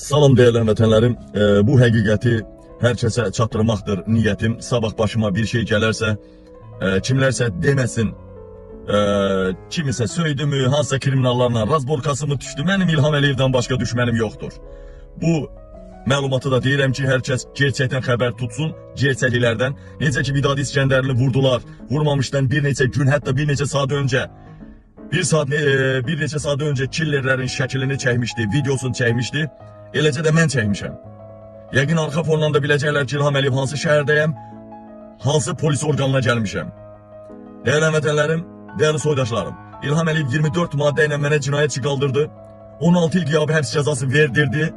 Salam değerli vətənlərim, bu həqiqəti hər kəsə çatdırmaqdır niyyətim. Sabah başıma bir şey gələrsə, kimlərsə deməsin, kimisə söydümü, hansısa kriminallarla razborkasımı düşdü, mənim İlham Əliyevdən başqa düşmənim yoxdur. Bu məlumatı da deyirəm ki, hər kəs gerçəkdən xəbər tutsun, gerçəkliklərdən. Necə ki, Vidadi İskəndərli vurdular, vurmamışdan bir neçə gün, hətta bir neçə saat öncə, bir neçə saat öncə killerlərin şəklini çəkmişdi, videosunu çəkmişdi. Eləcə də mən çəkmişəm. Yəqin arxa fondan da biləcəklər ki, İlham Əliyev hansı şəhərdəyəm, hansı polis orqanına gəlmişəm. Değerli vətənlərim, değerli soydaşlarım, İlham Əliyev 24 maddə ilə mənə cinayət qaldırdı, 16 il qiyabi həbs cəzası verdirdi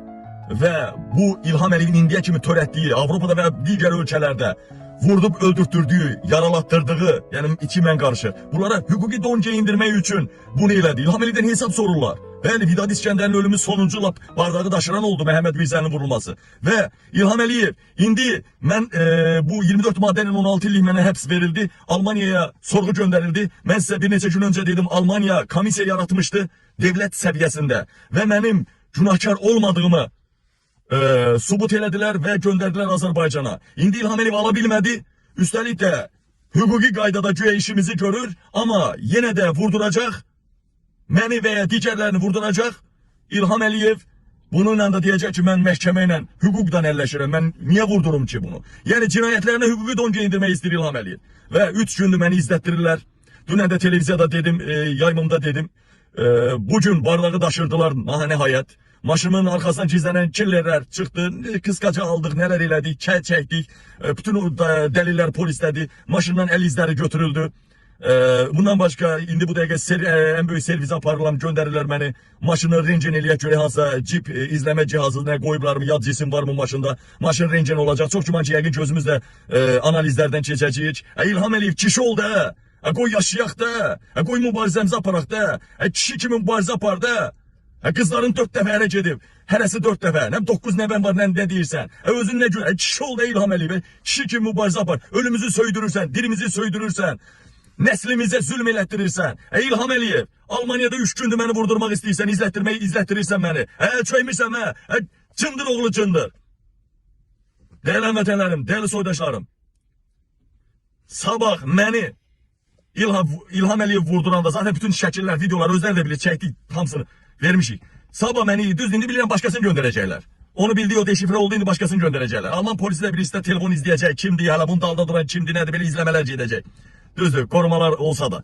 və bu İlham Əliyevin indiyə kimi törətdiyi Avropada və digər ölkələrdə vurdub öldürtdürdüyü, yaralattırdığı, yəni iki mən qarşı, bunlara hüquqi don geyindirmək üçün bunu elədi. İlham Əliyevdən hesab sorurlar. Bəli, Vidadi İskəndərin ölümü sonuncu lap bardağı daşıran oldu Məhəmməd Mirzənin vurulması. Və İlham Əliyev, indi mən bu 24 maddənin 16 illik mənə həbs verildi, Almaniyaya sorğu göndərildi. Mən sizə bir neçə gün öncə dedim, Almaniya komissiya yaratmışdı devlət səviyyəsində və mənim günahkar olmadığımı subut elədilər və göndərdilər Azərbaycana. İndi İlham Əliyev ala bilmədi, üstəlik də hüquqi qaydada güya işimizi görür, amma yenə də vurduracaq. Məni və ya digərlərini vurduracaq. İlham Əliyev bununla da deyəcək ki, mən məhkəmə ilə hüquqdan əlləşirəm. Mən niyə vurdurum ki bunu? Yəni cinayətlərinə hüquqi don geyindirmək istəyir İlham Əliyev. Və 3 gündür məni izlətdirirlər. Dünən də televiziyada dedim, yaymımda dedim. Bugün bardağı daşırdılar nəhayət. Maşının arkasından gizlenen killerler çıktı. Kıskaca aldık, neler elədik, çəkdik. Bütün o deliller polislədi. Maşından el izləri götürüldü. Bundan başka indi bu dəqiqə en büyük servisə aparılan göndərirlər məni. Maşını rencen eləyək görə hansısa cip izləmə cihazına qoyublar mı, yad cisim var mı maşında? Maşın rencen olacaq. Çox güman ki, yəqin gözümüzlə analizlərdən keçəcəyik. İlham Əliyev kişi oldu ha. Qoy yaşayaq da. Qoy mübarizəmizi aparaq da. Kişi kimi mübarizə apar da. Kızların 4 dəfə ərə gedib, hərəsi 4 dəfə, nəm 9 nəvən var, nəm nə deyirsən, özün nə görə, kişi ol da İlham Əliyev, kişi kimi mübarizə apar, ölümüzü söydürürsən, dilimizi söydürürsən, nəslimizə zülm elətdirirsən, İlham Əliyev, Almaniyada 3 gündür məni vurdurmaq istəyirsən, izlətdirirsən məni, çöymirsən mə, cındır oğlu cındır. Değerli vətənlərim, değerli soydaşlarım, sabah məni İlham Əliyev vurduranda, zaten bütün şəkillər, videolar özləri də bilir, çəkdik hamısını. Vermişik. Sabah beni düz indi bilirəm başkasını gönderəcəklər. Onu bildiği o deşifre oldu, indi başkasını gönderəcəklər. Alman polisi də birisi də telefon izləyəcək. Kimdir, hala bunu dalda duran kimdir, nədir, belə izləmələr gedəcək. Düzdür, korumalar olsa da.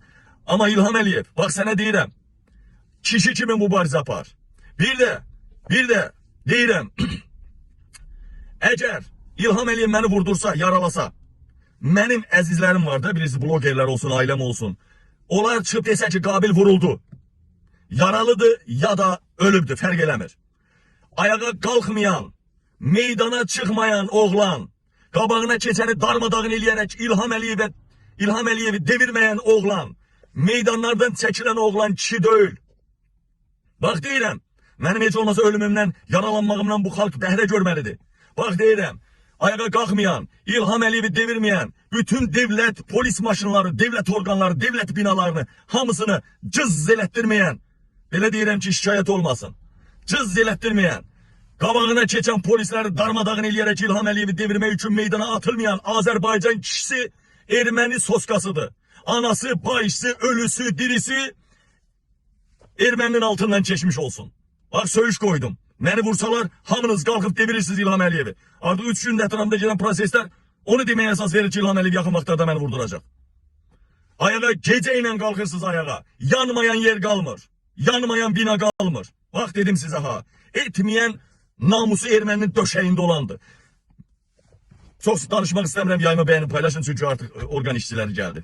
Ama İlham Əliyev, bak sənə deyirəm, kişi kimi mübarizə apar. Bir də deyirəm, əgər İlham Əliyev məni vurdursa, yaralasa, mənim əzizlərim var da, birisi blogerlər olsun, ailəm olsun. Onlar çıxıb desə ki, Qabil vuruldu. Yaralıdır ya da ölübdür, fərq eləmir. Ayağa qalxmayan, meydana çıxmayan oğlan, qabağına keçəni darmadağın eləyərək İlham Əliyevi devirməyən oğlan, meydanlardan çəkilən oğlan kişi deyil. Bax deyirəm, mənim heç olmasa ölümümdən, yaralanmağımdan bu xalq bəhrə görməlidir. Bax deyirəm, ayağa qalxmayan, İlham Əliyevi devirməyən, bütün devlet, polis maşınları, devlet organları, devlet binalarını, hamısını cız elətdirməyən, belə deyirəm ki, şikayət olmasın. Cız elətdirməyən, qabağına keçən polisləri darmadağın eləyərək İlham Əliyevi devirmək üçün meydana atılmayan Azərbaycan kişisi erməni soskasıdır. Anası, bayısı, ölüsü, dirisi erməninin altından keçmiş olsun. Bak söyüş koydum. Məni vursalar hamınız qalxıb devirirsiniz İlham Əliyevi. Artıq 3 gündə ətrafında gedən proseslər onu deməyə əsas verir ki, İlham Əliyev yaxın vaxtlarda məni vurduracaq. Ayağa gecə ilə qalxırsınız ayağa. Yanmayan yer qalmır. Yanmayan bina qalmır. Bax dedim sizə ha. Etməyən namusu erməninin döşəyində olandı. Çox danışmaq istəmirəm, yayımı bəyənin, paylaşın çünki artıq orqan işçiləri gəldi.